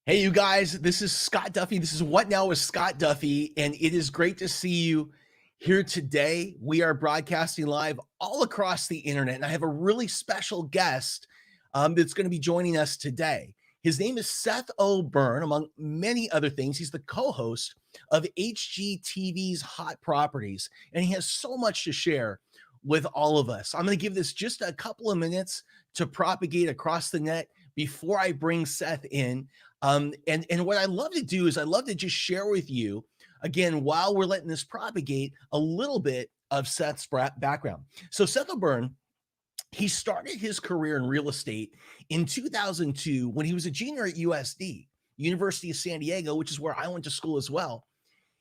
Hey, you guys, this is Scott Duffy. This is What Now with Scott Duffy, and it is great to see you here today. We are broadcasting live all across the internet, and I have a really special guest that's going to be joining us today. His name is Seth O'Byrne, among many other things. He's the co-host of HGTV's Hot Properties, and he has so much to share with all of us. I'm going to give this just a couple of minutes to propagate across the net before I bring Seth in. And what I love to do is I love to just share with you, again, while we're letting this propagate, a little bit of Seth's background. So Seth O'Byrne, he started his career in real estate in 2002 when he was a junior at USD, University of San Diego, which is where I went to school as well.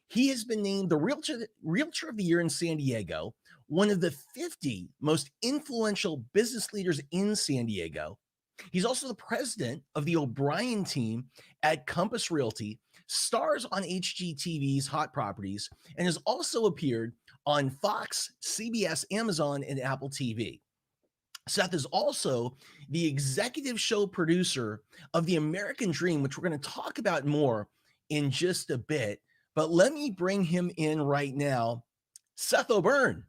He has been named the Realtor of the Year in San Diego, one of the 50 most influential business leaders in San Diego. He's also the president of the O'Brien team at Compass Realty, stars on HGTV's Hot Properties, and has also appeared on Fox, CBS, Amazon, and Apple TV. Seth is also the executive show producer of The American Dream, which we're going to talk about more in just a bit. But let me bring him in right now. Seth O'Byrne.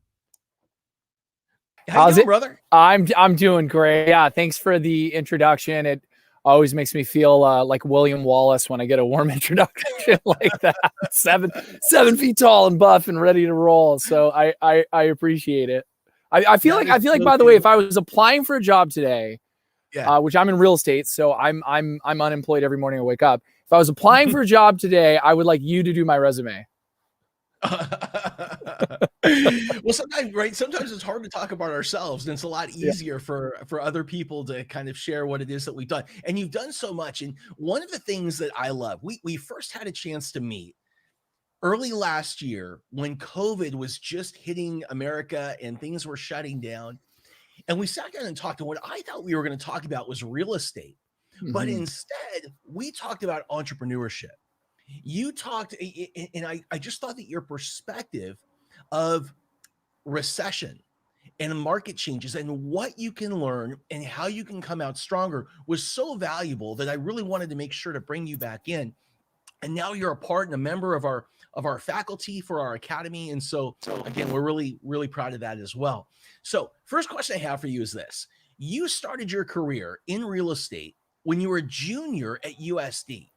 How you doing, brother? I'm doing great. Yeah, thanks for the introduction. It always makes me feel like William Wallace when I get a warm introduction like that. Seven feet tall and buff and ready to roll. So I appreciate it. I feel like by the way, if I was applying for a job today, which I'm in real estate, so I'm unemployed every morning I wake up. If I was applying for a job today, I would like you to do my resume. Well, sometimes it's hard to talk about ourselves, and it's a lot easier for other people to kind of share what it is that we've done. And you've done so much. And one of the things that I love, we first had a chance to meet early last year when COVID was just hitting America and things were shutting down. And we sat down and talked, and what I thought we were going to talk about was real estate. But instead, we talked about entrepreneurship. You talked, and I just thought that your perspective of recession and market changes and what you can learn and how you can come out stronger was so valuable that I really wanted to make sure to bring you back in. And now you're a part and a member of our faculty for our academy. And so again, we're really, really proud of that as well. So first question I have for you is this. You started your career in real estate when you were a junior at USD.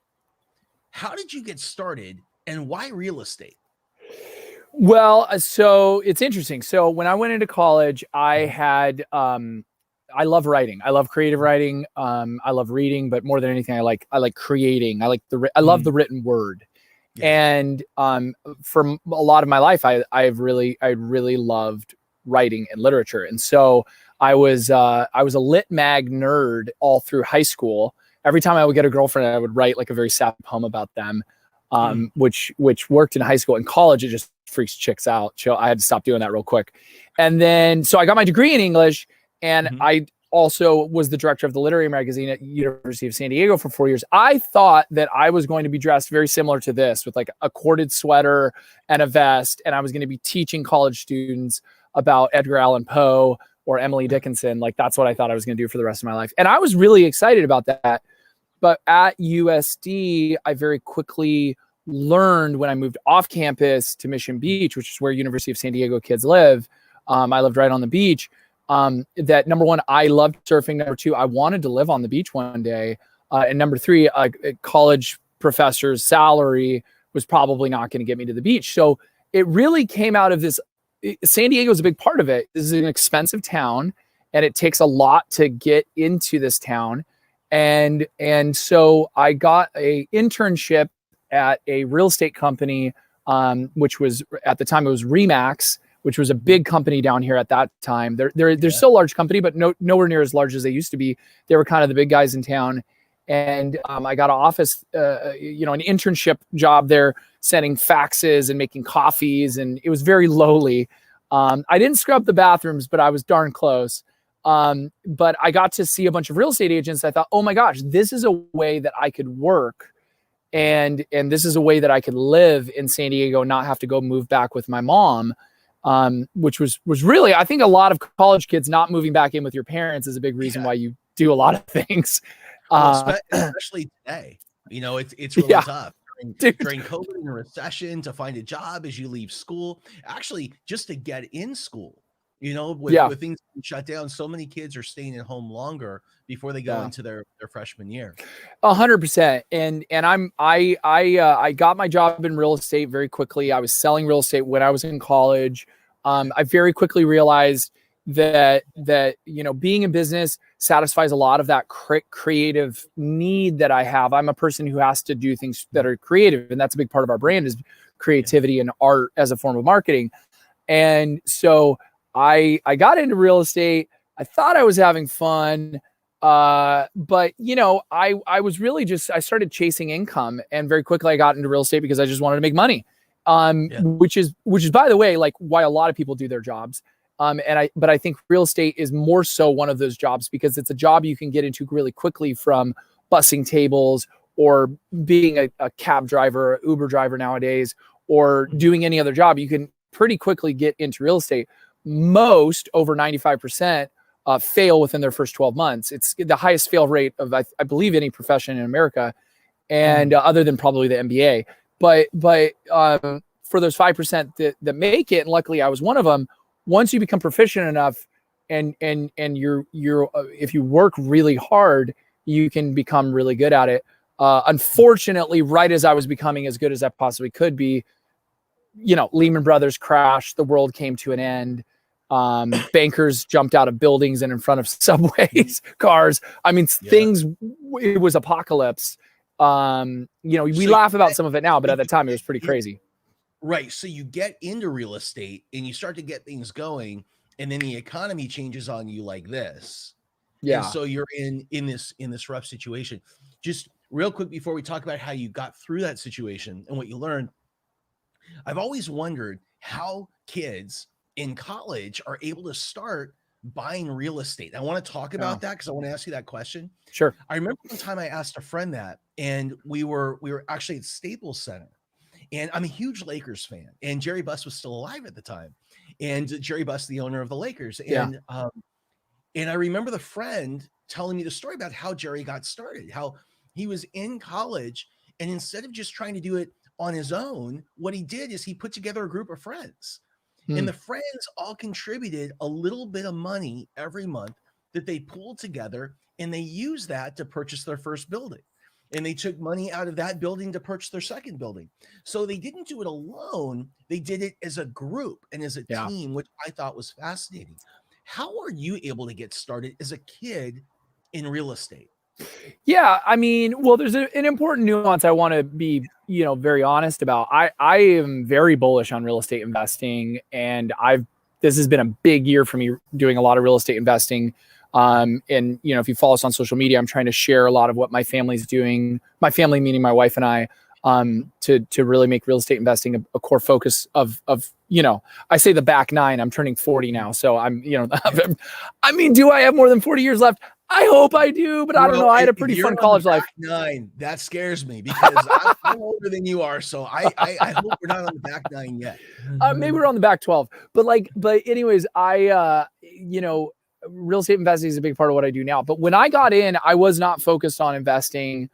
How did you get started and why real estate? Well, so it's interesting. So when I went into college, I had, I love writing. I love creative writing. I love reading, but more than anything, I like creating. I love the written word. Yeah. And for a lot of my life, I really loved writing and literature. And so I was a lit mag nerd all through high school. Every time I would get a girlfriend, I would write like a very sad poem about them, which worked in high school. In college, it just freaks chicks out. So I had to stop doing that real quick. And then, so I got my degree in English, and I also was the director of the literary magazine at University of San Diego for 4 years. I thought that I was going to be dressed very similar to this, with like a corded sweater and a vest, and I was going to be teaching college students about Edgar Allan Poe or Emily Dickinson. Like, that's what I thought I was going to do for the rest of my life. And I was really excited about that. But at USD, I very quickly learned when I moved off campus to Mission Beach, which is where University of San Diego kids live. I lived right on the beach. That number one, I loved surfing. Number two, I wanted to live on the beach one day. And number three, a college professor's salary was probably not going to get me to the beach. So it really came out of this. San Diego is a big part of it. This is an expensive town, and it takes a lot to get into this town. And so I got a internship at a real estate company, which was at the time it was Remax, which was a big company down here at that time. They're still a large company, but nowhere near as large as they used to be. They were kind of the big guys in town. And I got an office, an internship job there, sending faxes and making coffees, and it was very lowly. I didn't scrub the bathrooms, but I was darn close. But I got to see a bunch of real estate agents. I thought, oh my gosh, this is a way that I could work. And this is a way that I could live in San Diego, not have to go move back with my mom, which was really, I think a lot of college kids not moving back in with your parents is a big reason why you do a lot of things. Especially today. It's really Yeah, tough dude. during COVID and a recession to find a job as you leave school. Actually, just to get in school, Yeah, with things being shut down, so many kids are staying at home longer before they go yeah. into their freshman year. 100%. And I got my job in real estate very quickly. I was selling real estate when I was in college. I very quickly realized that being in business satisfies a lot of that creative need that I have. I'm a person who has to do things that are creative, and that's a big part of our brand is creativity and art as a form of marketing. And so I got into real estate. I thought I was having fun. But I was really I started chasing income, and very quickly I got into real estate because I just wanted to make money. Yeah. Which is by the way, like why a lot of people do their jobs. But I think real estate is more so one of those jobs because it's a job you can get into really quickly from bussing tables or being a cab driver, or Uber driver nowadays, or doing any other job. You can pretty quickly get into real estate. Most, over 95%, fail within their first 12 months. It's the highest fail rate of, I believe, any profession in America, and other than probably the MBA. But for those 5% that make it, and luckily I was one of them, once you become proficient enough and you're if you work really hard, you can become really good at it. Unfortunately, right as I was becoming as good as I possibly could be, Lehman Brothers crashed, the world came to an end. Bankers jumped out of buildings and in front of subways, cars. I mean, things, it was apocalypse. We laugh about some of it now, but at the time it was pretty crazy. Right. So you get into real estate and you start to get things going, and then the economy changes on you like this. Yeah. And so you're in this rough situation. Just real quick before we talk about how you got through that situation and what you learned, I've always wondered how kids in college are able to start buying real estate. I want to talk about that because I want to ask you that question. Sure. I remember one time I asked a friend that, and we were actually at Staples Center, and I'm a huge Lakers fan, and Jerry Buss was still alive at the time, and Jerry Buss, the owner of the Lakers, and I remember the friend telling me the story about how Jerry got started, how he was in college, and instead of just trying to do it on his own, what he did is he put together a group of friends, and the friends all contributed a little bit of money every month that they pooled together, and they used that to purchase their first building. And they took money out of that building to purchase their second building. So they didn't do it alone. They did it as a group and as a team, which I thought was fascinating. How are you able to get started as a kid in real estate? Yeah, I mean, well, there's an important nuance I want to be, very honest about. I am very bullish on real estate investing, and this has been a big year for me doing a lot of real estate investing. And if you follow us on social media, I'm trying to share a lot of what my family's doing. My family, meaning my wife and I, to really make real estate investing a core focus of I say the back nine. I'm turning 40 now, so I'm I mean, do I have more than 40 years left? I hope I do, but I don't know. I had a pretty fun college life. 9, that scares me because I'm older than you are, so I hope we're not on the back 9 yet. Maybe we're on the back 12, but anyways, real estate investing is a big part of what I do now. But when I got in, I was not focused on investing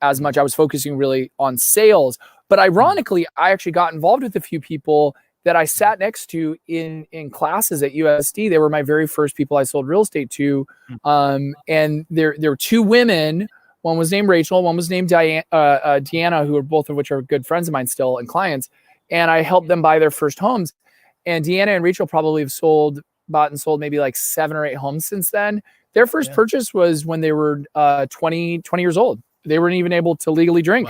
as much. I was focusing really on sales. But ironically, I actually got involved with a few people that I sat next to in classes at USD. They were my very first people I sold real estate to. And there were two women. One was named Rachel. One was named Deanna, who are both of which are good friends of mine still and clients. And I helped them buy their first homes. And Deanna and Rachel probably have bought and sold maybe like 7 or 8 homes since then. Their first purchase was when they were 20 years old. They weren't even able to legally drink.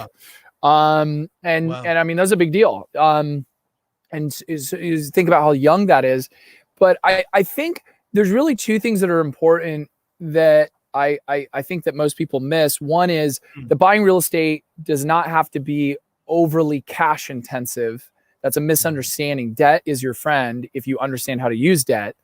And I mean, that's a big deal. And is think about how young that is. But I think there's really two things that are important that I think that most people miss. One is the buying real estate does not have to be overly cash intensive. That's a misunderstanding. Debt is your friend if you understand how to use debt.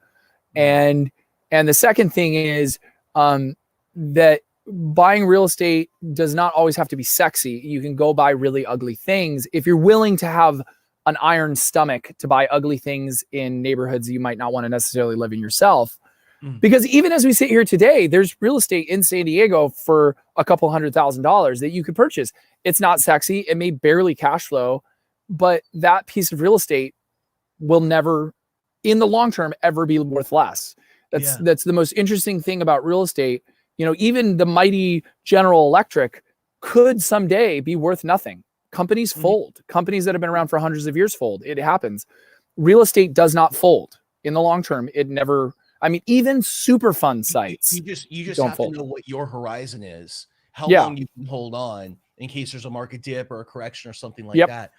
And the second thing is that buying real estate does not always have to be sexy. You can go buy really ugly things if you're willing to have an iron stomach to buy ugly things in neighborhoods you might not want to necessarily live in yourself. Mm. Because even as we sit here today, there's real estate in San Diego for a couple $100,000 that you could purchase. It's not sexy. It may barely cash flow, but that piece of real estate will never, in the long term, ever be worth less. That's the most interesting thing about real estate. You know, even the mighty General Electric could someday be worth nothing. Companies fold. Companies that have been around for hundreds of years fold. It happens. Real estate does not fold in the long term. It never. I mean, even super fun sites. You just don't have fold. to know what your horizon is, how Yeah. long you can hold on in case there's a market dip or a correction or something like Yep. that.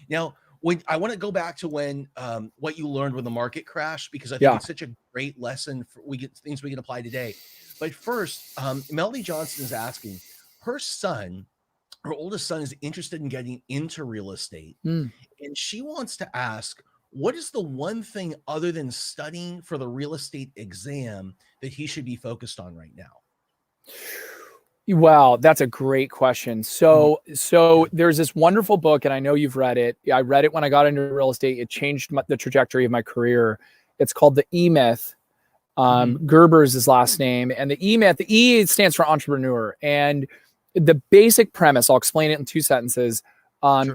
Now, when I want to go back to when what you learned when the market crashed, because I think it's such a great lesson for we get things we can apply today. But first, Melody Johnson is asking, her son, her oldest son, is interested in getting into real estate, Mm. and she wants to ask, what is the one thing other than studying for the real estate exam that he should be focused on right now? Wow, that's a great question. So there's this wonderful book, and I know you've read it. I read it when I got into real estate. It changed the trajectory of my career. It's called The E Myth. Gerber is his last name, and the E Myth. The E stands for entrepreneur, and the basic premise, I'll explain it in 2 sentences,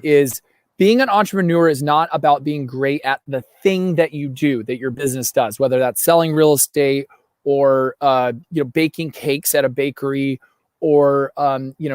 is being an entrepreneur is not about being great at the thing that you do, that your business does, whether that's selling real estate or baking cakes at a bakery, or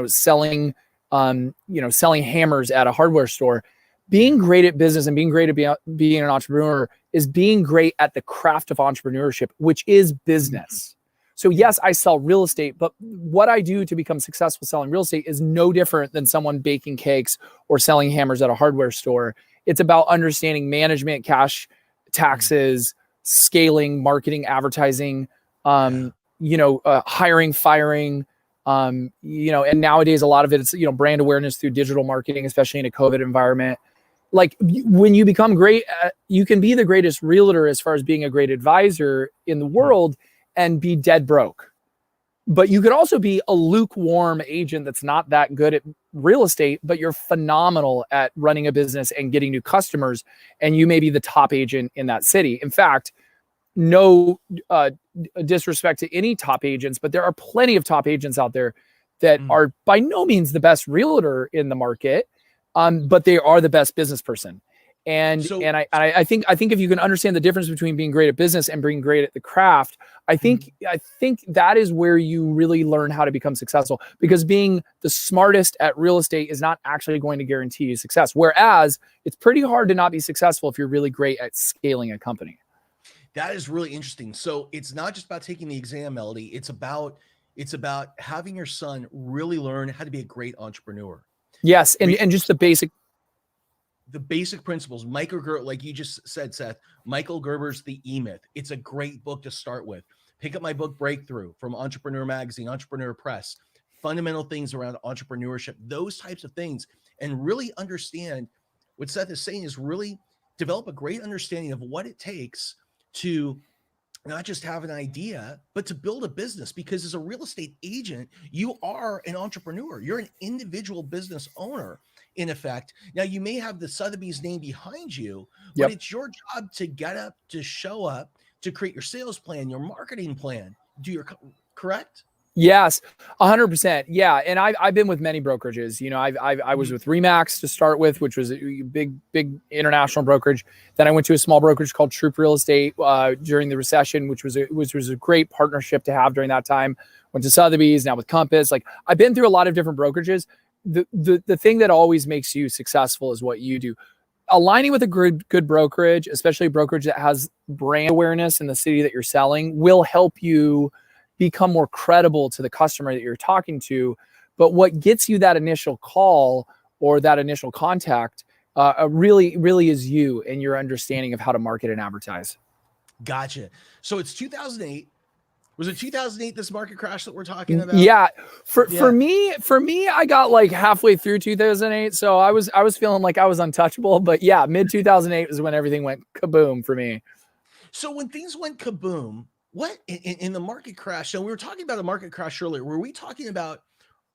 selling hammers at a hardware store. Being great at business and being great at being an entrepreneur is being great at the craft of entrepreneurship, which is business. So yes, I sell real estate, but what I do to become successful selling real estate is no different than someone baking cakes or selling hammers at a hardware store. It's about understanding management, cash, taxes, scaling, marketing, advertising, hiring, firing, and nowadays a lot of it is, brand awareness through digital marketing, especially in a COVID environment. Like when you become great, you can be the greatest realtor as far as being a great advisor in the world and be dead broke. But you could also be a lukewarm agent that's not that good at real estate, but you're phenomenal at running a business and getting new customers. And you may be the top agent in that city. In fact, no disrespect to any top agents, but there are plenty of top agents out there that are by no means the best realtor in the market, but they are the best business person. And I think if you can understand the difference between being great at business and being great at the craft, I think that is where you really learn how to become successful, because being the smartest at real estate is not actually going to guarantee you success. Whereas it's pretty hard to not be successful if you're really great at scaling a company. That is really interesting. So it's not just about taking the exam, Melody. It's about having your son really learn how to be a great entrepreneur. Yes, and just the basic principles. Michael Gerber, like you just said, Seth, Michael Gerber's The E Myth. It's a great book to start with. Pick up my book, Breakthrough, from Entrepreneur Magazine, Entrepreneur Press. Fundamental things around entrepreneurship, those types of things, and really understand what Seth is saying is really develop a great understanding of what it takes to not just have an idea, but to build a business. Because as a real estate agent, you are an entrepreneur. You're an individual business owner, in effect. Now, you may have the Sotheby's name behind you, but it's your job to get up, to show up, to create your sales plan, your marketing plan. Correct? Yes, 100%. Yeah. And I've been with many brokerages. I was with Remax to start with, which was a big international brokerage. Then I went to a small brokerage called Troop Real Estate during the recession, which was a great partnership to have during that time. Went to Sotheby's, now with Compass. Like, I've been through a lot of different brokerages. The thing that always makes you successful is what you do. Aligning with a good brokerage, especially a brokerage that has brand awareness in the city that you're selling, will help you become more credible to the customer that you're talking to. But what gets you that initial call or that initial contact really is you and your understanding of how to market and advertise. Gotcha. So it's 2008. Was it 2008, this market crash that we're talking about? Yeah. For me, I got like halfway through 2008. So I was feeling like I was untouchable, but yeah, mid 2008 was when everything went kaboom for me. So when things went kaboom, what in the market crash? So we were talking about a market crash earlier. Were we talking about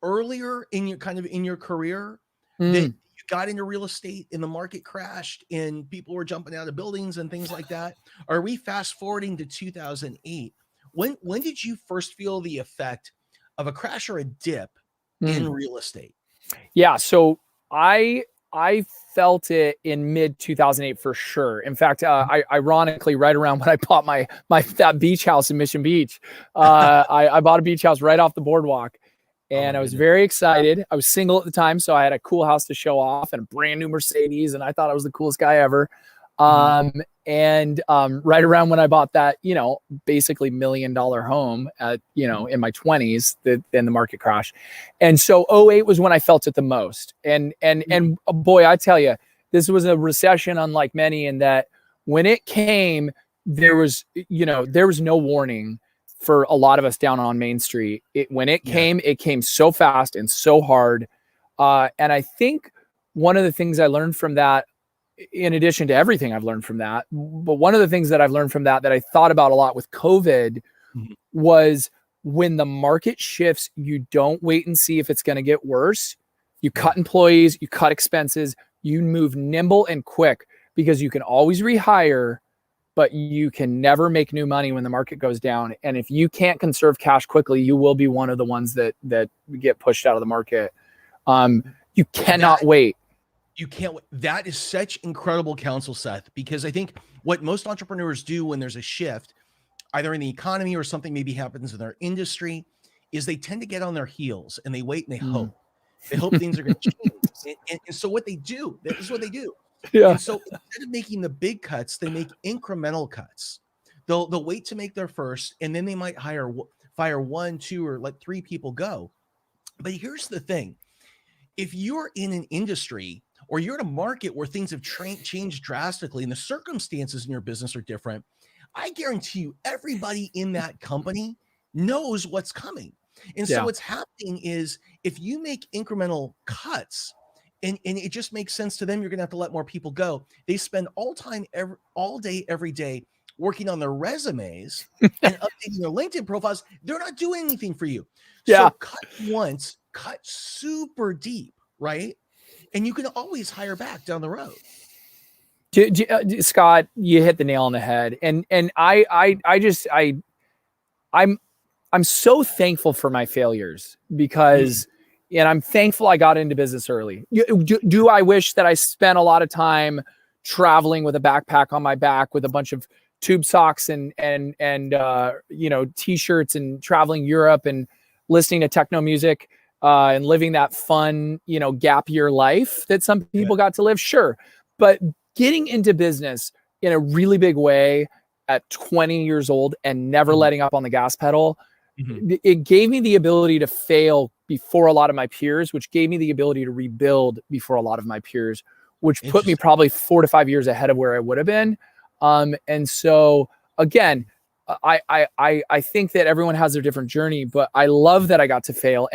earlier in your career that you got into real estate and the market crashed and people were jumping out of buildings and things like that? Are we fast forwarding to 2008 when did you first feel the effect of a crash or a dip in real estate? Yeah. So I felt it in mid 2008 for sure. In fact, I ironically, right around when I bought that beach house in Mission Beach, I bought a beach house right off the boardwalk, and I was very excited. I was single at the time, so I had a cool house to show off and a brand new Mercedes, and I thought I was the coolest guy ever. Right around when I bought that, basically $1 million home at, in my 20s, then the market crashed. And so '08 was when I felt it the most. And boy, I tell you, this was a recession unlike many, in that when it came, there was no warning for a lot of us down on Main Street. When it came so fast and so hard. And I think one of the things I learned from that, in addition to everything I've learned from that, but one of the things that I've learned from that I thought about a lot with COVID was, when the market shifts, you don't wait and see if it's going to get worse. You cut employees, you cut expenses, you move nimble and quick, because you can always rehire, but you can never make new money when the market goes down. And if you can't conserve cash quickly, you will be one of the ones that get pushed out of the market. You cannot wait. You can't. That is such incredible counsel, Seth, because I think what most entrepreneurs do when there's a shift, either in the economy or something maybe happens in their industry, is they tend to get on their heels and they wait and they hope. They hope things are going to change. And so what they do, this is what they do. Yeah. And so instead of making the big cuts, they make incremental cuts. They'll wait to make their first, and then they might fire 1, 2, or let 3 people go. But here's the thing. If you're in an industry or you're in a market where things have changed drastically and the circumstances in your business are different, I guarantee you everybody in that company knows what's coming. And so what's happening is, if you make incremental cuts and it just makes sense to them, you're going to have to let more people go. They spend all day, every day working on their resumes and updating their LinkedIn profiles. They're not doing anything for you. So cut once, cut super deep, right? And you can always hire back down the road. Scott, you hit the nail on the head. And I'm so thankful for my failures, because, and I'm thankful I got into business early. Do I wish that I spent a lot of time traveling with a backpack on my back with a bunch of tube socks and t-shirts, and traveling Europe and listening to techno music, and living that fun, gap year life that some people got to live? Sure. But getting into business in a really big way at 20 years old and never letting up on the gas pedal, it gave me the ability to fail before a lot of my peers, which gave me the ability to rebuild before a lot of my peers, which put me probably 4 to 5 years ahead of where I would have been. And so again, I think that everyone has their different journey, but I love that I got to fail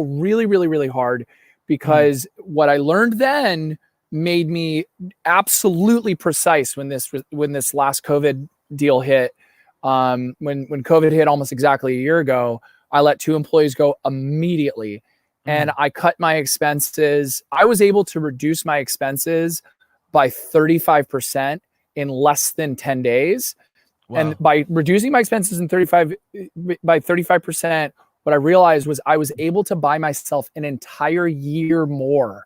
really, really, really hard, because what I learned then made me absolutely precise when this last COVID deal hit. When COVID hit almost exactly a year ago, I let 2 employees go immediately, and I cut my expenses. I was able to reduce my expenses by 35% in less than 10 days. Wow. And by reducing my expenses by 35%, what I realized was I was able to buy myself an entire year more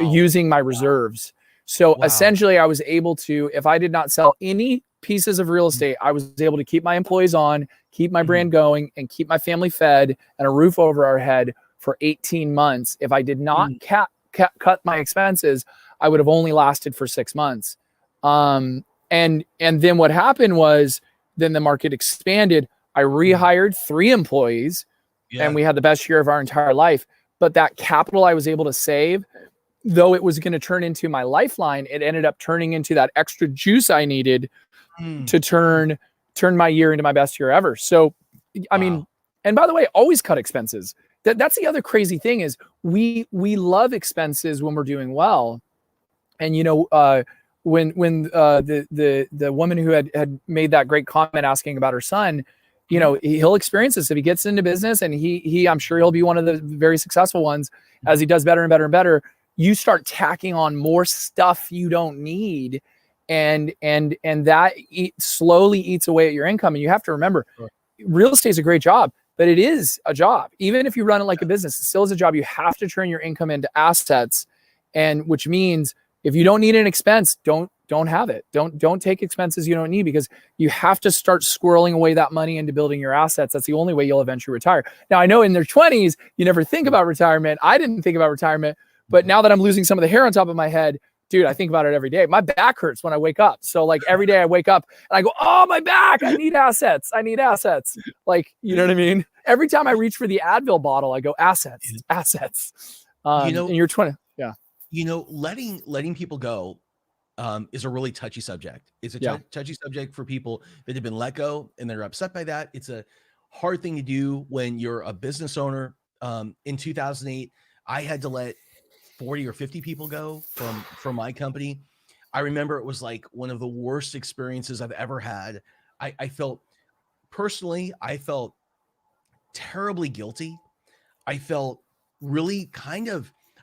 using my reserves. So essentially I was able to, if I did not sell any pieces of real estate, I was able to keep my employees on, keep my brand going, and keep my family fed and a roof over our head for 18 months. If I did not cut my expenses, I would have only lasted for 6 months. And then what happened was, then the market expanded. I rehired 3 employees and we had the best year of our entire life. But that capital I was able to save, though it was going to turn into my lifeline, it ended up turning into that extra juice I needed to turn my year into my best year ever. So, I mean, and by the way, always cut expenses. That's the other crazy thing, is we love expenses when we're doing well. And, when the woman who had made that great comment asking about her son, he'll experience this if he gets into business, and I'm sure he'll be one of the very successful ones as he does better and better and better. You start tacking on more stuff you don't need, and that slowly eats away at your income. And you have to remember, real estate is a great job, but it is a job. Even if you run it like a business, it still is a job. You have to turn your income into assets, and which means if you don't need an expense, don't have it. Don't take expenses you don't need, because you have to start squirreling away that money into building your assets. That's the only way you'll eventually retire. Now, I know in their 20s, you never think about retirement. I didn't think about retirement, but now that I'm losing some of the hair on top of my head, dude, I think about it every day. My back hurts when I wake up. So like every day I wake up and I go, oh, my back, I need assets. I need assets. Like, you know what I mean? Every time I reach for the Advil bottle, I go assets. And you're 20. Yeah. Letting people go is a really touchy subject. It's a touchy subject for people that have been let go and they're upset by that. It's a hard thing to do when you're a business owner. In 2008, I had to let 40 or 50 people go from my company. I remember it was like one of the worst experiences I've ever had. I felt terribly guilty. I felt really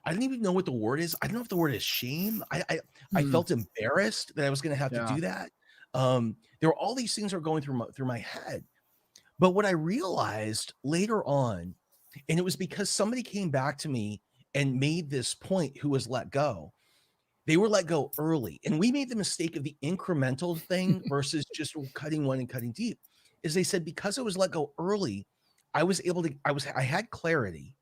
I didn't even know what the word is. I don't know if the word is shame. I felt embarrassed that I was going to have to do that. There were all these things that were going through my head. But what I realized later on, and it was because somebody came back to me and made this point who was let go. They were let go early. And we made the mistake of the incremental thing versus just cutting one and cutting deep. Is they said, because I was let go early, I had clarity.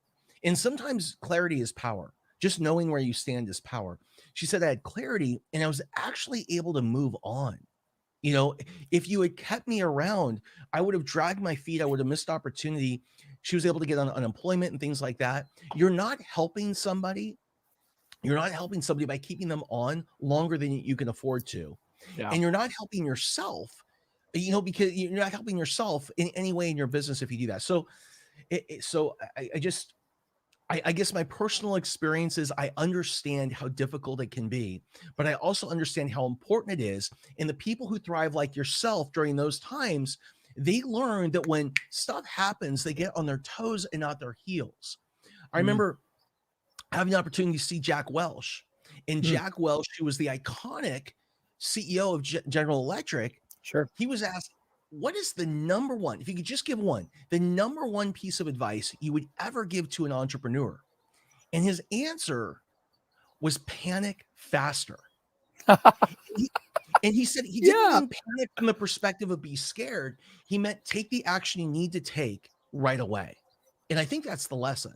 And sometimes clarity is power. Just knowing where you stand is power. She said I had clarity and I was actually able to move on. If you had kept me around, I would have dragged my feet. I would have missed opportunity. She was able to get on unemployment and things like that. You're not helping somebody. You're not helping somebody by keeping them on longer than you can afford to. Yeah. And you're not helping yourself, because you're not helping yourself in any way in your business if you do that. So, I guess my personal experience is I understand how difficult it can be, but I also understand how important it is. And the people who thrive like yourself during those times, they learn that when stuff happens, they get on their toes and not their heels. I remember having the opportunity to see Jack Welch. And Jack Welch, who was the iconic CEO of General Electric, sure, he was asked, what is the number one, if you could just give the number one piece of advice you would ever give to an entrepreneur? And his answer was panic faster. And he said he didn't mean panic from the perspective of be scared. He meant take the action you need to take right away. And I think that's the lesson.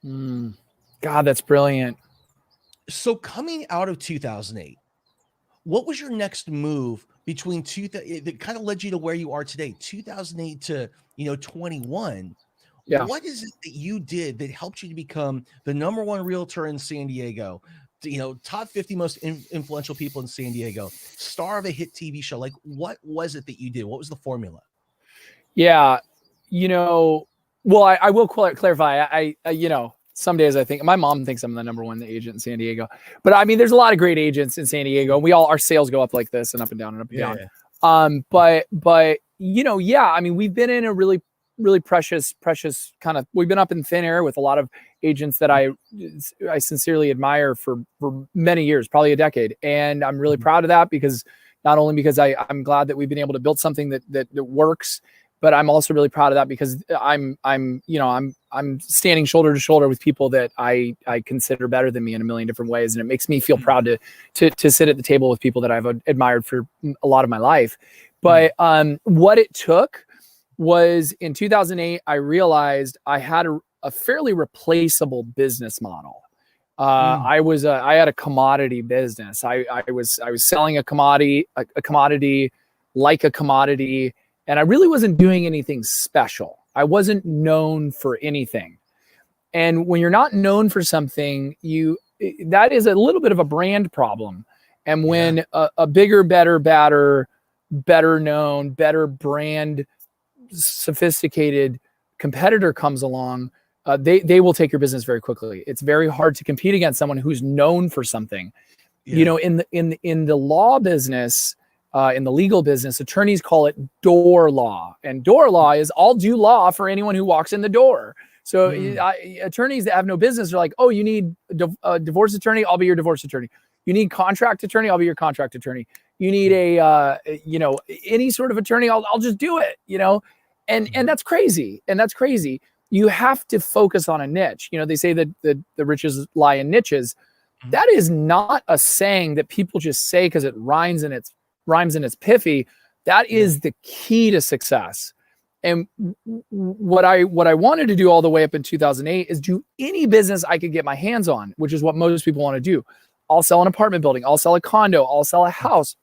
God, that's brilliant. So coming out of 2008, what was your next move between that kind of led you to where you are today, 2008 to 21? Yeah. What is it that you did that helped you to become the number one realtor in San Diego? Top 50 most influential people in San Diego, star of a hit TV show. Like, what was it that you did? What was the formula? Yeah, well, I will clarify. I some days I think my mom thinks I'm the number one agent in San Diego, but I mean, there's a lot of great agents in San Diego. We our sales go up like this and up and down and up and down. Yeah. But I mean, we've been in a really, really precious kind of, we've been up in thin air with a lot of agents that I sincerely admire for many years, probably a decade. And I'm really proud of that, because not only because I'm glad that we've been able to build something that works, but I'm also really proud of that because I'm standing shoulder to shoulder with people that I consider better than me in a million different ways. And it makes me feel proud to sit at the table with people that I've admired for a lot of my life. But what it took was in 2008, I realized I had a fairly replaceable business model. I had a commodity business. I was selling a commodity like a commodity. And I really wasn't doing anything special. I wasn't known for anything. And when you're not known for something, that is a little bit of a brand problem. And when a bigger, better known, better brand, sophisticated competitor comes along, they will take your business very quickly. It's very hard to compete against someone who's known for something. Yeah. In the law business, in the legal business, attorneys call it door law. And door law is I'll do law for anyone who walks in the door. So attorneys that have no business are like, oh, you need a divorce attorney? I'll be your divorce attorney. You need contract attorney, I'll be your contract attorney. You need a any sort of attorney, I'll just do it, and that's crazy. And that's crazy. You have to focus on a niche. They say that the riches lie in niches. That is not a saying that people just say because it rhymes and it's pithy. That is the key to success. And what I wanted to do all the way up in 2008 is do any business I could get my hands on, which is what most people want to do. I'll sell an apartment building. I'll sell a condo. I'll sell a house.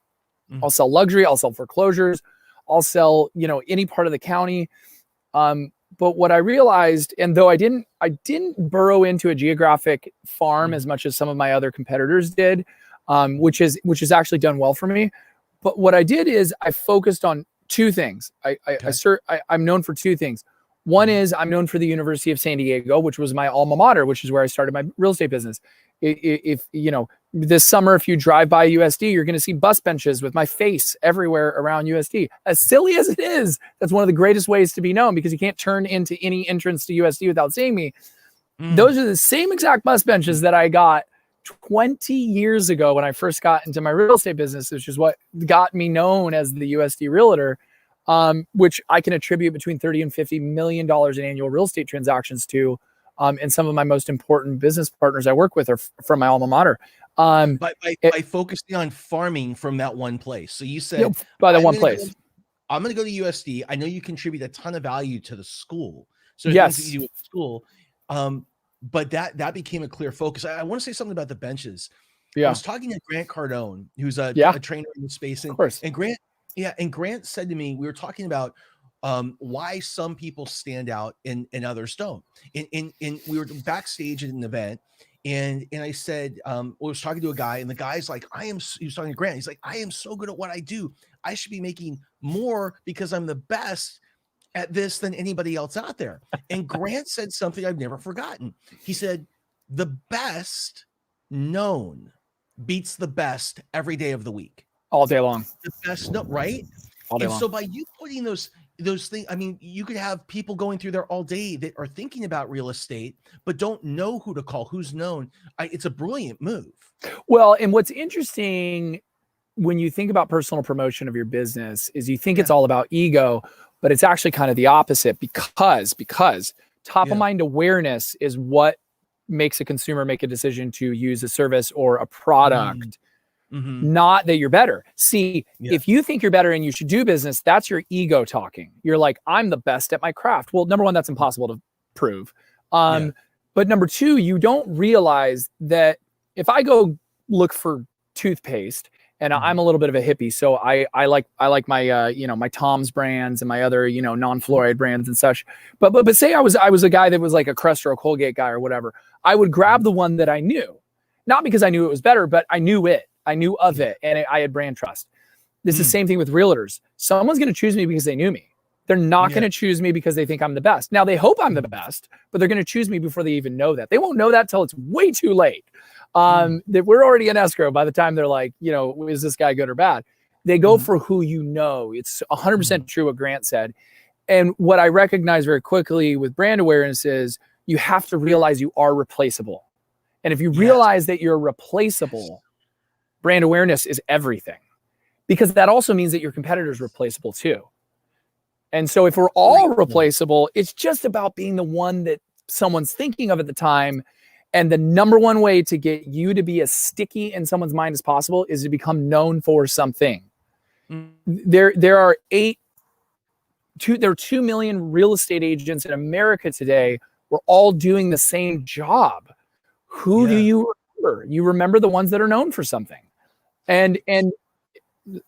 I'll sell luxury. I'll sell foreclosures. I'll sell, any part of the county. But what I realized, and though I didn't burrow into a geographic farm as much as some of my other competitors did, which has actually done well for me. But what I did is I focused on two things. I'm known for two things. One is I'm known for the University of San Diego, which was my alma mater, which is where I started my real estate business. If this summer, if you drive by USD, you're going to see bus benches with my face everywhere around USD. As silly as it is, that's one of the greatest ways to be known because you can't turn into any entrance to USD without seeing me. Those are the same exact bus benches that I got 20 years ago when I first got into my real estate business, which is what got me known as the USD Realtor, which I can attribute between $30 and $50 million in annual real estate transactions to. And some of my most important business partners I work with are from my alma mater. By focusing on farming from that one place. So you said by that one place. I'm going to go to USD. I know you contribute a ton of value to the school. So yes, things that you do at school. But that became a clear focus. I want to say something about the benches. I was talking to Grant Cardone, who's a trainer in the space, and Grant said to me, we were talking about why some people stand out and others don't. And we were backstage at an event, and I said, I was talking to a guy, and the guy's like, he was talking to Grant. He's like, I am so good at what I do. I should be making more because I'm the best at this than anybody else out there. And Grant said something I've never forgotten. He said, the best known beats the best every day of the week. All day long. The best known, right? All day long. So by you putting those things, I mean, you could have people going through there all day that are thinking about real estate, but don't know who to call, who's known. It's a brilliant move. Well, and what's interesting when you think about personal promotion of your business is you think it's all about ego, but it's actually kind of the opposite because top of mind awareness is what makes a consumer make a decision to use a service or a product, not that you're better. See, if you think you're better and you should do business, that's your ego talking. You're like, I'm the best at my craft. Well, number one, that's impossible to prove. But number two, you don't realize that if I go look for toothpaste, and I'm a little bit of a hippie, so I like my my Tom's brands and my other non-fluoride brands and such. But say I was a guy that was like a Crest or a Colgate guy or whatever, I would grab the one that I knew, not because I knew it was better, but I knew of it, and I had brand trust. This is the same thing with realtors. Someone's going to choose me because they knew me. They're not going to choose me because they think I'm the best. Now they hope I'm the best, but they're going to choose me before they even know that. They won't know that till it's way too late. That we're already in escrow by the time they're like, is this guy good or bad? They go for who you know. It's 100% true what Grant said. And what I recognize very quickly with brand awareness is you have to realize you are replaceable. And if you realize that you're replaceable, brand awareness is everything. Because that also means that your competitor is replaceable too. And so if we're all replaceable, it's just about being the one that someone's thinking of at the time. And the number one way to get you to be as sticky in someone's mind as possible is to become known for something. There are 2 million real estate agents in America today. We're all doing the same job. Who do you remember? You remember the ones that are known for something. And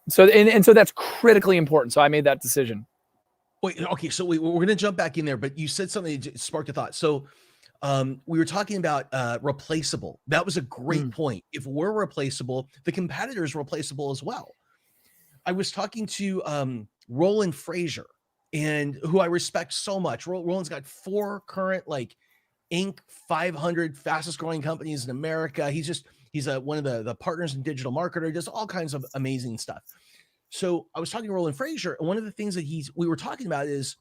so that's critically important. So I made that decision. Wait, okay. So we're going to jump back in there, but you said something that sparked a thought. So we were talking about replaceable. That was a great point. If we're replaceable, the competitor's replaceable as well. I was talking to Roland Frazier, and who I respect so much. Roland's got 4 current Inc. 500 fastest growing companies in America. He's one of the partners in digital marketer. He does all kinds of amazing stuff. So I was talking to Roland Frazier, and one of the things that we were talking about is,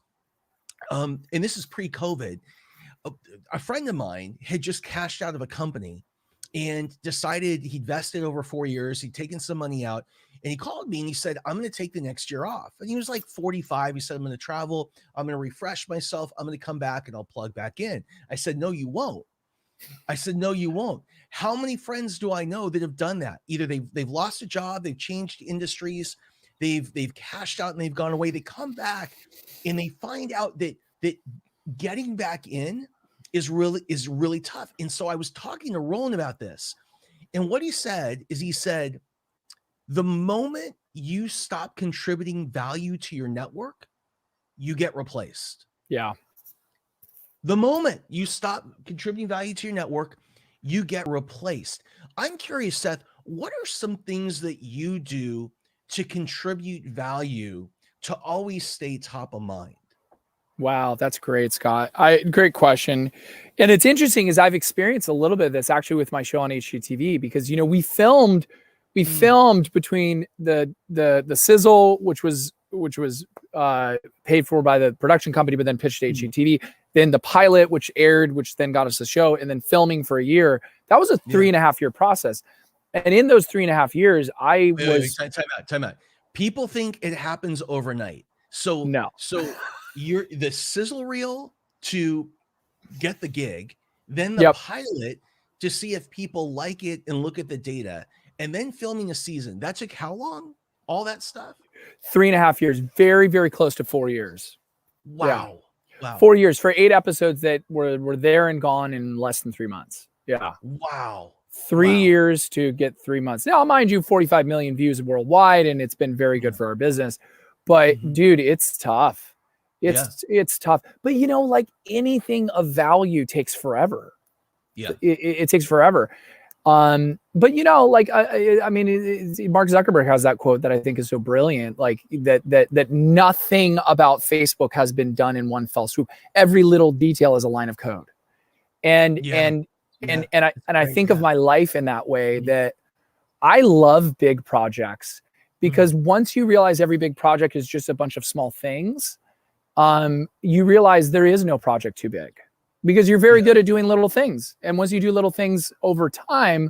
and this is pre-COVID, a friend of mine had just cashed out of a company, and decided he'd vested over 4 years. He'd taken some money out, and he called me and he said, I'm going to take the next year off. And he was like 45. He said, I'm going to travel. I'm going to refresh myself. I'm going to come back and I'll plug back in. I said, no, you won't. I said, no, you won't. How many friends do I know that have done that? Either they've lost a job, they've changed industries, they've cashed out and they've gone away. They come back and they find out that getting back in is really tough. And so I was talking to Roland about this. And what he said is, he said, the moment you stop contributing value to your network, you get replaced. Yeah. The moment you stop contributing value to your network, you get replaced. I'm curious, Seth, what are some things that you do to contribute value to always stay top of mind? Wow, that's great, Scott. Great question. And it's interesting, is I've experienced a little bit of this actually with my show on HGTV, because we filmed between the sizzle, which was paid for by the production company, but then pitched to HGTV. Then the pilot, which aired, which then got us the show, and then filming for a year. That was a 3.5 year process. And in those 3.5 years, time out. People think it happens overnight. So no. So you're the sizzle reel to get the gig, then the pilot to see if people like it and look at the data, and then filming a season. That took how long? All that stuff? 3.5 years, very, very close to 4 years. Wow. Yeah. Wow. 4 years for 8 episodes that were there and gone in less than 3 months. Yeah. Wow. 3 years to get 3 months. Now, mind you, 45 million views worldwide, and it's been very good for our business. But dude, it's tough. It's tough. But like anything of value takes forever. Yeah. It takes forever. But like I mean, Mark Zuckerberg has that quote that I think is so brilliant, like that nothing about Facebook has been done in one fell swoop. Every little detail is a line of code. And I think of my life in that way, that I love big projects, because once you realize every big project is just a bunch of small things, you realize there is no project too big. Because you're very good at doing little things. And once you do little things over time,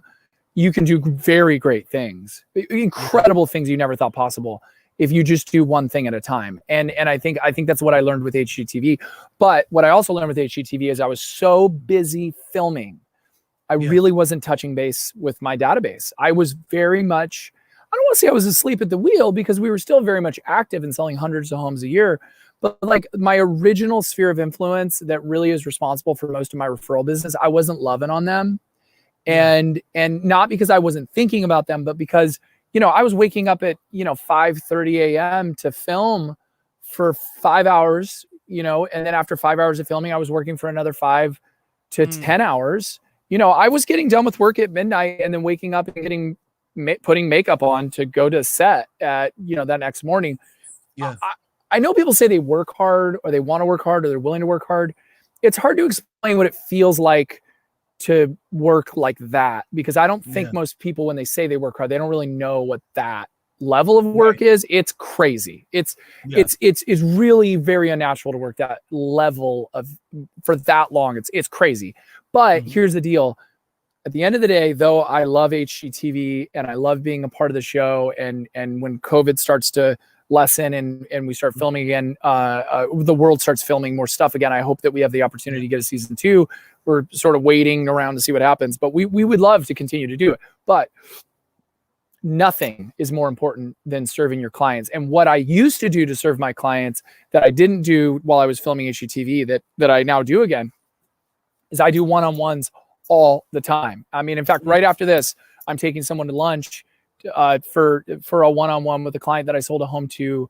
you can do very great things, incredible things you never thought possible if you just do one thing at a time. And I think that's what I learned with HGTV. But what I also learned with HGTV is I was so busy filming, I really wasn't touching base with my database. I was very much, I don't want to say I was asleep at the wheel, because we were still very much active and selling hundreds of homes a year. But like my original sphere of influence that really is responsible for most of my referral business, I wasn't loving on them. And not because I wasn't thinking about them, but because, I was waking up at, 5:30 a.m. to film for 5 hours, and then after 5 hours of filming, I was working for another 5 to 10 hours. I was getting done with work at midnight and then waking up and putting makeup on to go to set at, that next morning. Yeah. I know people say they work hard, or they want to work hard, or they're willing to work hard. It's hard to explain what it feels like to work like that, because I don't think most people, when they say they work hard, they don't really know what that level of work is. It's crazy. It's really very unnatural to work that level for that long. It's crazy. But here's the deal. At the end of the day, though, I love HGTV and I love being a part of the show. And when COVID starts to lessen and we start filming again, the world starts filming more stuff again, I hope that we have the opportunity to get a season 2. We're sort of waiting around to see what happens, but we would love to continue to do it. But nothing is more important than serving your clients. And what I used to do to serve my clients that I didn't do while I was filming HGTV that I now do again is I do one-on-ones all the time. I mean, in fact, right after this, I'm taking someone to lunch for a one-on-one with a client that I sold a home to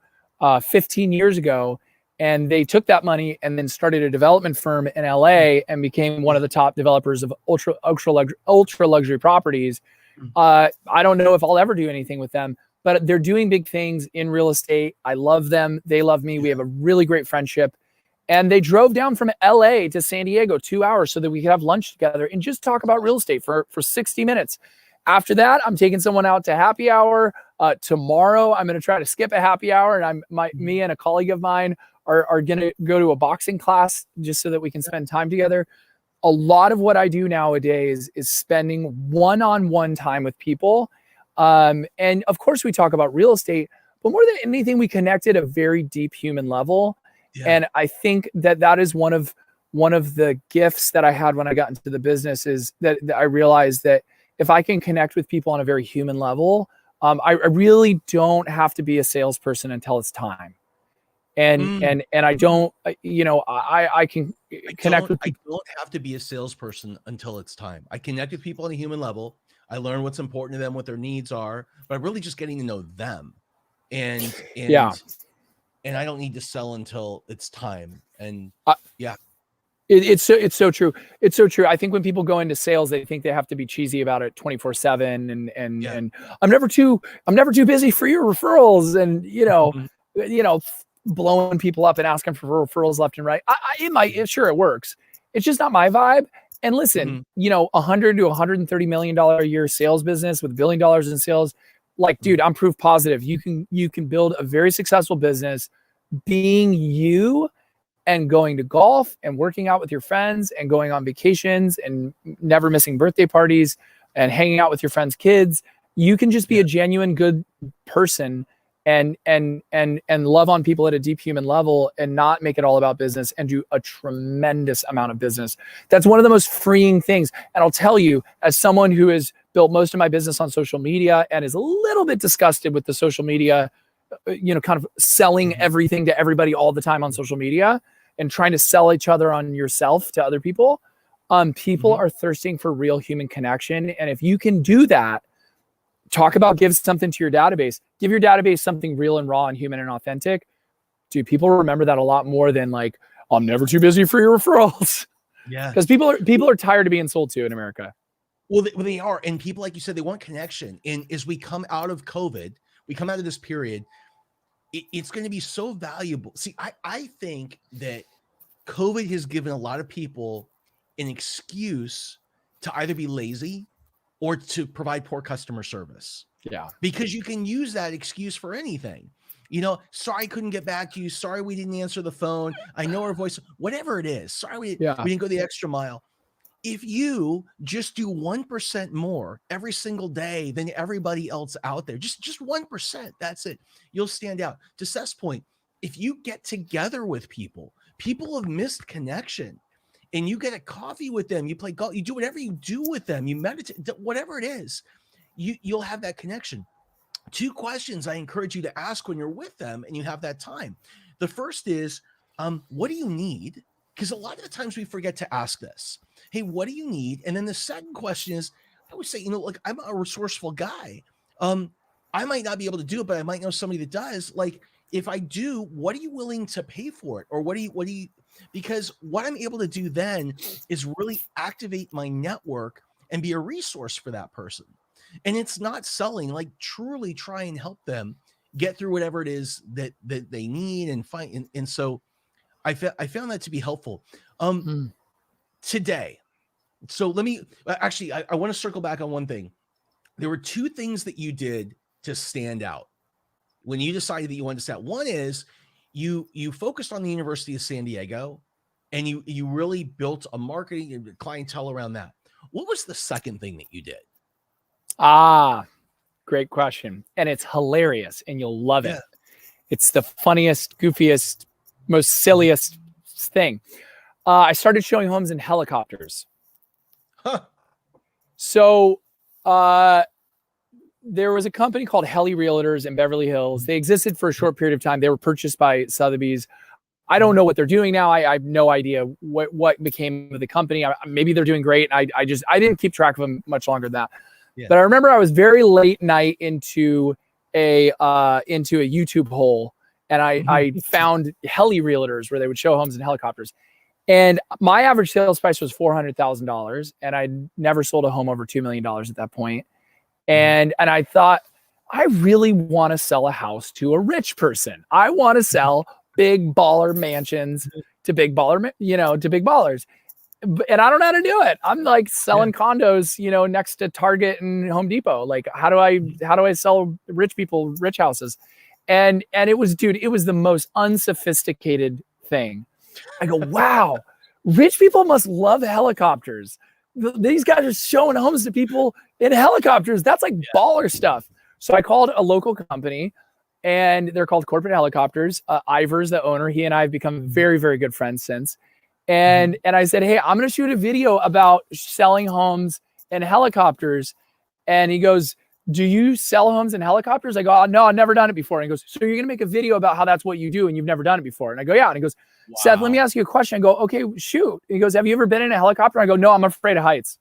15 years ago. And they took that money and then started a development firm in LA and became one of the top developers of ultra luxury properties. I don't know if I'll ever do anything with them, but they're doing big things in real estate. I love them. They love me. We have a really great friendship. And they drove down from LA to San Diego 2 hours so that we could have lunch together and just talk about real estate for 60 minutes. After that, I'm taking someone out to happy hour. Tomorrow, I'm going to try to skip a happy hour. And me and a colleague of mine are going to go to a boxing class just so that we can spend time together. a lot of what I do nowadays is spending one-on-one time with people. And of course we talk about real estate, but more than anything, we connect at a very deep human level. Yeah. And I think that is one of the gifts that I had when I got into the business, is that I realized that if I can connect with people on a very human level, I really don't have to be a salesperson until it's time. And I don't, I can connect with people. I don't have to be a salesperson until it's time. I connect with people on a human level. I learn what's important to them, what their needs are, but I'm really just getting to know them. And I don't need to sell until it's time. And It's so true. It's so true. I think when people go into sales, they think they have to be cheesy about it 24/7 and I'm never too busy for your referrals, and blowing people up and asking for referrals left and right. It works. It's just not my vibe. And listen, $100 to $130 million a year sales business with $1 billion in sales, like, dude, I'm proof positive. You can build a very successful business being you, and going to golf and working out with your friends and going on vacations and never missing birthday parties and hanging out with your friends' kids. You can just be a genuine good person and love on people at a deep human level and not make it all about business, and do a tremendous amount of business. That's one of the most freeing things. And I'll tell you, as someone who has built most of my business on social media and is a little bit disgusted with the social media, kind of selling everything to everybody all the time on social media and trying to sell each other on yourself to other people. People are thirsting for real human connection. And if you can do that, talk about give something to your database, give your database something real and raw and human and authentic. Dude, people remember that a lot more than like, I'm never too busy for your referrals. Yeah. Because people are tired of being sold to in America. Well, they are. And people, like you said, they want connection. And as we come out of COVID, we come out of this period, it's going to be so valuable. See, I think that COVID has given a lot of people an excuse to either be lazy or to provide poor customer service. Yeah. Because you can use that excuse for anything. Sorry, I couldn't get back to you. Sorry, we didn't answer the phone. I know our voice, whatever it is. Sorry, we didn't go the extra mile. If you just do 1% more every single day than everybody else out there, just 1%, that's it. You'll stand out. To Seth's point, if you get together with people have missed connection, and you get a coffee with them, you play golf, you do whatever you do with them, you meditate, whatever it is, you'll have that connection. 2 questions I encourage you to ask when you're with them and you have that time. The first is, what do you need? Because a lot of the times we forget to ask this. Hey, what do you need? And then the second question is, I would say, look, I'm a resourceful guy. I might not be able to do it, but I might know somebody that does. Like, if I do, what are you willing to pay for it? Or what do you, because what I'm able to do then is really activate my network and be a resource for that person. And it's not selling, like truly try and help them get through whatever it is that they need and find. And so I found that to be helpful. Today. So let me, actually, I want to circle back on one thing. There were 2 things that you did to stand out when you decided that you wanted to stand out. One is you focused on the University of San Diego, and you really built a marketing and clientele around that. What was the second thing that you did? Great question. And it's hilarious and you'll love it. It's the funniest, goofiest, most silliest thing. I started showing homes in helicopters. So there was a company called Heli Realtors in Beverly Hills. They existed for a short period of time. They were purchased by Sotheby's. I don't know what they're doing now. I have no idea what became of the company. Maybe they're doing great. I didn't keep track of them much longer than that. Yeah. But I remember I was very late night into a YouTube hole, and I found Heli Realtors where they would show homes in helicopters. And my average sales price was $400,000, and I'd never sold a home over $2 million at that point. And I thought, I really want to sell a house to a rich person. I want to sell big baller mansions to big baller, to big ballers. And I don't know how to do it. I'm like selling condos, next to Target and Home Depot. Like, how do I sell rich people rich houses? And it was the most unsophisticated thing. I go, wow, rich people must love helicopters. These guys are showing homes to people in helicopters. That's like baller stuff. So I called a local company, and they're called Corporate Helicopters. Ivor's the owner. He and I have become very, very good friends since. And I said, hey, I'm going to shoot a video about selling homes and helicopters. And he goes, do you sell homes and helicopters? I go, oh, no, I've never done it before. And he goes, so you're going to make a video about how that's what you do and you've never done it before? And I go, yeah. And he goes, wow. Seth, let me ask you a question. I go, okay, shoot. And he goes, have you ever been in a helicopter? I go, no, I'm afraid of heights.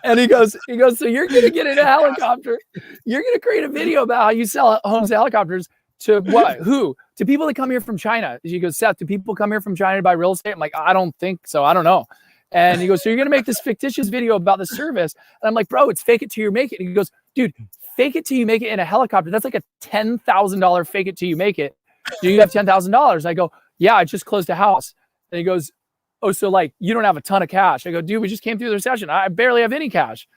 and he goes, so you're going to get in a helicopter. You're going to create a video about how you sell homes and helicopters to what? Who? To people that come here from China. He goes, Seth, do people come here from China to buy real estate? I'm like, I don't think so. I don't know. And he goes, so you're going to make this fictitious video about the service. And I'm like, bro, it's fake it till you make it. And he goes, dude, fake it till you make it in a helicopter. That's like a $10,000 fake it till you make it. Do you have $10,000? I go, yeah, I just closed a house. And he goes, oh, so like you don't have a ton of cash. I go, dude, we just came through the recession. I barely have any cash.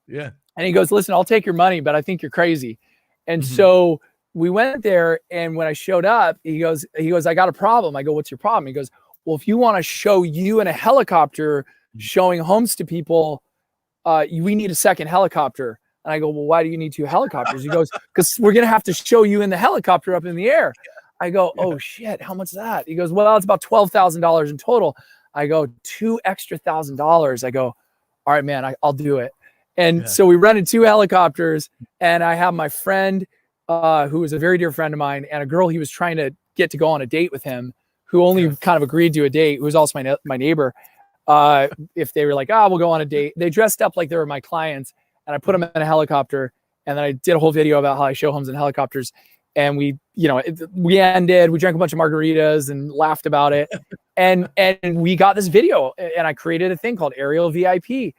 Yeah. And he goes, listen, I'll take your money, but I think you're crazy. And so we went there, and when I showed up, he goes, I got a problem. I go, what's your problem? He goes, well, if you want to show you in a helicopter showing homes to people, we need a second helicopter. And I go, well, why do you need two helicopters? He goes, because we're going to have to show you in the helicopter up in the air. I go, oh shit, how much is that? He goes, well, it's about $12,000 in total. I go, $2 extra thousand. I go, all right, man, I'll do it. And so we rented two helicopters, and I have my friend, who is a very dear friend of mine, and a girl he was trying to get to go on a date with him, who only kind of agreed to a date, who was also my neighbor. If they were like, we'll go on a date, they dressed up like they were my clients, and I put them in a helicopter, and then I did a whole video about how I show homes in helicopters. And we ended, we drank a bunch of margaritas and laughed about it. and we got this video, and I created a thing called Aerial VIP,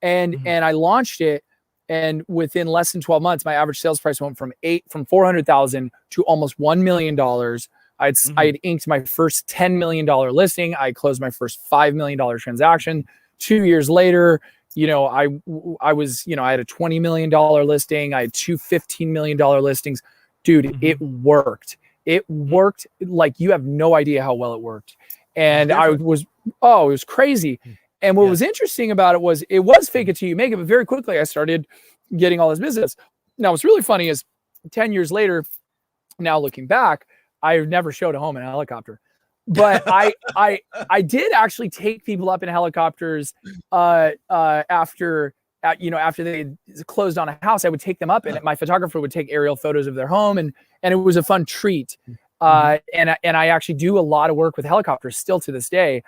and I launched it. And within less than 12 months, my average sales price went from $400,000 to almost $1 million. I had inked my first $10 million listing. I closed my first $5 million transaction. 2 years later, I was, I had a $20 million listing. I had two $15 million listings. Dude, it worked. It worked like you have no idea how well it worked. And it was crazy. And what was interesting about it was fake it till you make it, but very quickly I started getting all this business. Now, what's really funny is 10 years later, now looking back, I never showed a home in a helicopter, but I did actually take people up in helicopters after they closed on a house. I would take them up, and my photographer would take aerial photos of their home, and it was a fun treat. And I actually do a lot of work with helicopters still to this day.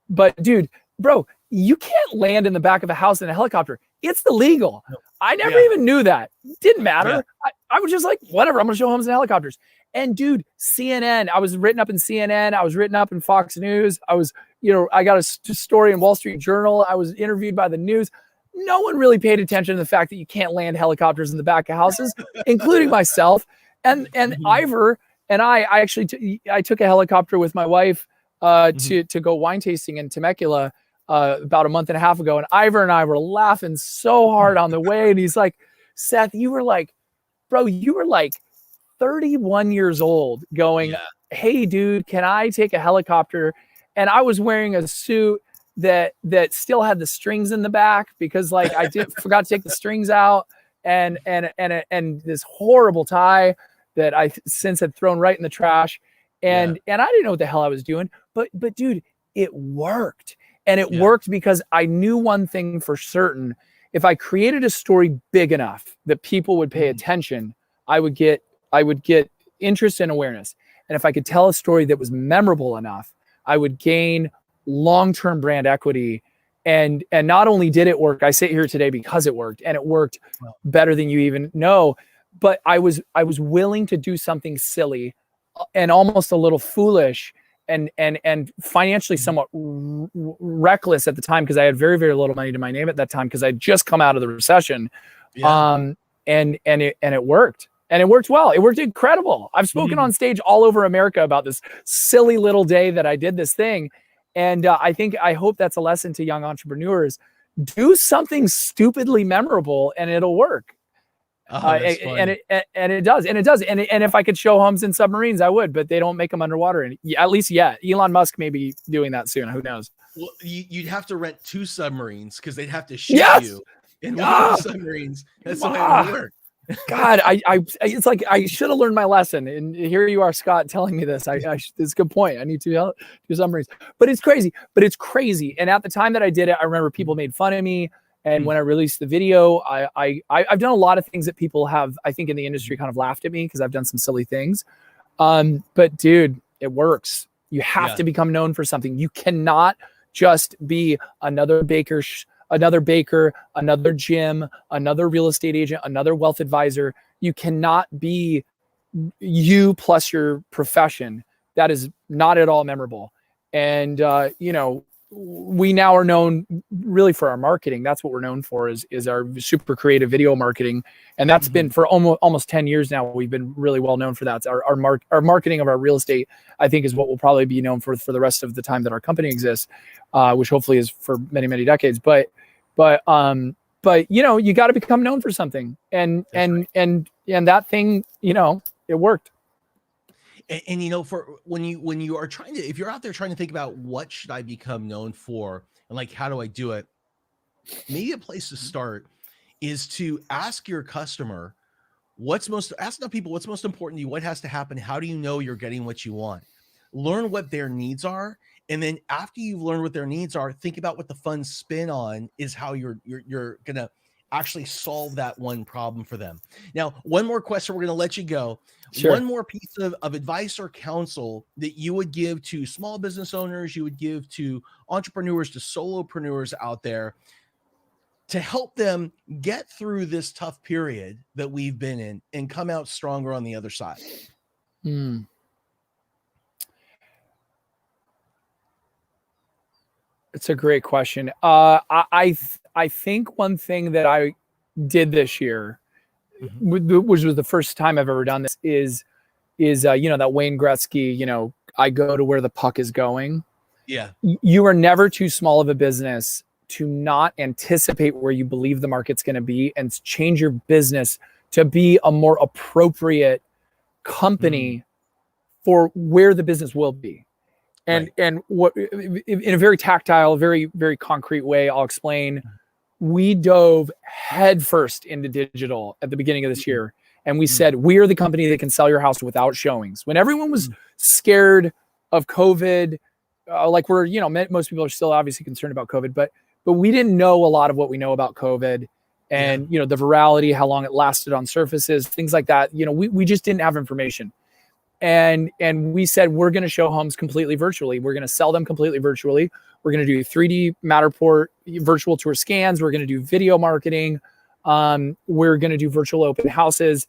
But dude, bro, you can't land in the back of a house in a helicopter. It's illegal. I never even knew that. Didn't matter. I was just like, whatever, I'm gonna show homes in helicopters. And dude, CNN, I was written up in CNN. I was written up in Fox News. I was, I got a story in Wall Street Journal. I was interviewed by the news. No one really paid attention to the fact that you can't land helicopters in the back of houses, including myself. And Ivor and I took a helicopter with my wife to go wine tasting in Temecula about a month and a half ago. And Ivor and I were laughing so hard on the way. And he's like, Seth, you were like 31 years old going, hey, dude, can I take a helicopter? And I was wearing a suit that still had the strings in the back because like I forgot to take the strings out, and this horrible tie that I since had thrown right in the trash. And I didn't know what the hell I was doing, but dude, it worked. And it worked because I knew one thing for certain. If I created a story big enough that people would pay attention, I would get interest and awareness. And if I could tell a story that was memorable enough, I would gain long-term brand equity. And not only did it work, I sit here today because it worked, and it worked better than you even know. But I was willing to do something silly and almost a little foolish and financially somewhat reckless at the time, because I had very, very little money to my name at that time because I'd just come out of the recession. And it worked. And it worked well. It worked incredible. I've spoken on stage all over America about this silly little day that I did this thing. And I hope that's a lesson to young entrepreneurs. Do something stupidly memorable and it'll work. Oh, that's And funny. it does. And if I could show homes in submarines, I would, but they don't make them underwater. And at least yet. Elon Musk may be doing that soon. Who knows? Well, you'd have to rent 2 submarines because they'd have to shoot Yes. you in one of the Ah, submarines. That's the way it would ah, work. God, it's like I should have learned my lesson. And here you are, Scott, telling me this. It's a good point. I need to do submarines, but it's crazy. And at the time that I did it, I remember people made fun of me. And when I released the video, I've done a lot of things that people have, I think, in the industry kind of laughed at me because I've done some silly things. But dude, it works. You have to become known for something. You cannot just be another baker, another gym, another real estate agent, another wealth advisor. You cannot be you plus your profession. That is not at all memorable. And, we now are known really for our marketing. That's what we're known for is our super creative video marketing. And that's been for almost 10 years now. We've been really well known for that. Our marketing of our real estate, I think, is what we'll probably be known for the rest of the time that our company exists, which hopefully is for many, many decades. But you got to become known for something. And that thing, it worked. And for when you are trying to, if you're out there trying to think about what should I become known for and like how do I do it, maybe a place to start is to ask your customer ask the people what's most important to you, what has to happen, how do you know you're getting what you want, learn what their needs are, and then after you've learned what their needs are, think about what the fun spin on is, how you're gonna actually solve that one problem for them. Now, one more question, we're going to let you go. Sure. One more piece of advice or counsel that you would give to small business owners, you would give to entrepreneurs, to solopreneurs out there to help them get through this tough period that we've been in and come out stronger on the other side. It's a great question. I think one thing that I did this year, which was the first time I've ever done this, is that Wayne Gretzky, I go to where the puck is going. Yeah. You are never too small of a business to not anticipate where you believe the market's going to be and change your business to be a more appropriate company for where the business will be. And what, in a very tactile, very, very concrete way, I'll explain. We dove headfirst into digital at the beginning of this year. And we said, we are the company that can sell your house without showings. When everyone was scared of COVID, like most people are still obviously concerned about COVID, but we didn't know a lot of what we know about COVID and, the virality, how long it lasted on surfaces, things like that. We just didn't have information. And we said, we're going to show homes completely virtually. We're going to sell them completely virtually. We're going to do 3D Matterport virtual tour scans. We're going to do video marketing. We're going to do virtual open houses.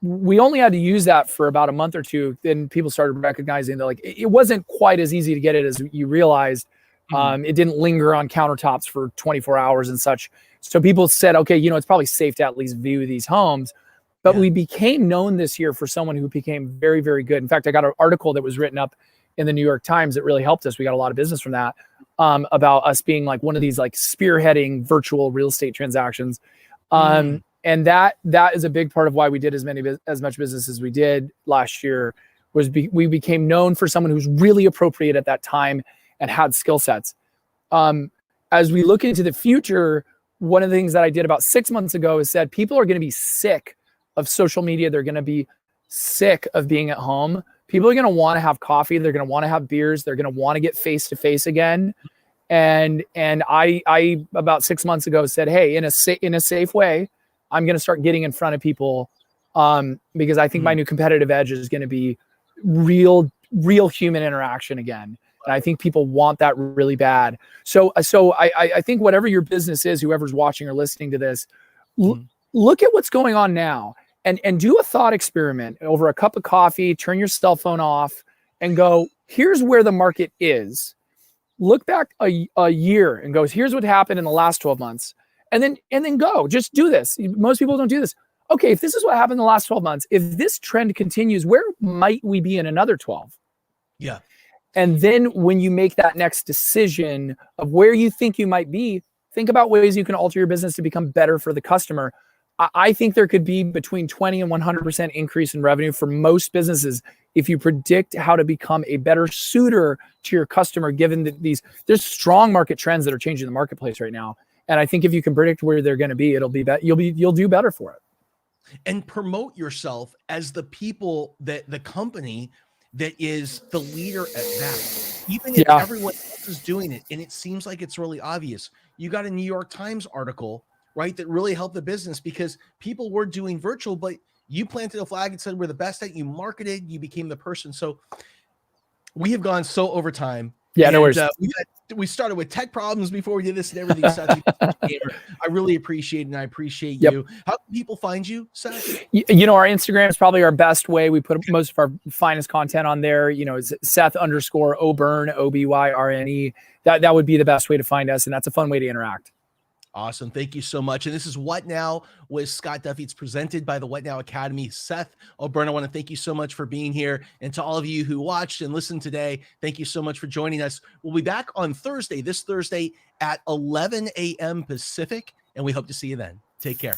We only had to use that for about a month or two. Then people started recognizing that it wasn't quite as easy to get it as you realized. It didn't linger on countertops for 24 hours and such. So people said, okay, it's probably safe to at least view these homes. But we became known this year for someone who became very, very good. In fact, I got an article that was written up in the New York Times that really helped us. We got a lot of business from that, about us being one of these spearheading virtual real estate transactions. And that is a big part of why we did as much business as we did last year, was we became known for someone who's really appropriate at that time and had skill sets. As we look into the future, one of the things that I did about 6 months ago is said, people are going to be sick of social media. They're going to be sick of being at home. People are going to want to have coffee. They're going to want to have beers. They're going to want to get face to face again. And I about 6 months ago said, hey, in a safe way, I'm going to start getting in front of people, because I think my new competitive edge is going to be real human interaction again. And I think people want that really bad. So I think whatever your business is, whoever's watching or listening to this, look at what's going on now and do a thought experiment over a cup of coffee, turn your cell phone off and go, here's where the market is. Look back a year and go, here's what happened in the last 12 months. And then go, just do this. Most people don't do this. Okay, if this is what happened in the last 12 months, if this trend continues, where might we be in another 12? Yeah. And then when you make that next decision of where you think you might be, think about ways you can alter your business to become better for the customer. I think there could be between 20 and 100% increase in revenue for most businesses if you predict how to become a better suitor to your customer, given that there's strong market trends that are changing the marketplace right now. And I think if you can predict where they're going to be, you'll do better for it. And promote yourself as the people that the company that is the leader at that. Even if everyone else is doing it and it seems like it's really obvious. You got a New York Times article, right, that really helped the business because people were doing virtual, but you planted a flag and said we're the best at it. You marketed, you became the person. So we have gone so over time. Yeah, no worries. We started with tech problems before we did this and everything. Seth, I really appreciate it, and I appreciate you. How can people find you, Seth? Our Instagram is probably our best way. We put most of our finest content on there. It's Seth_O'Byrne, OBYRNE. That would be the best way to find us, and that's a fun way to interact. Awesome. Thank you so much. And this is What Now with Scott Duffy. It's presented by the What Now Academy. Seth O'Byrne, I want to thank you so much for being here. And to all of you who watched and listened today, thank you so much for joining us. We'll be back on this Thursday at 11 a.m. Pacific, and we hope to see you then. Take care.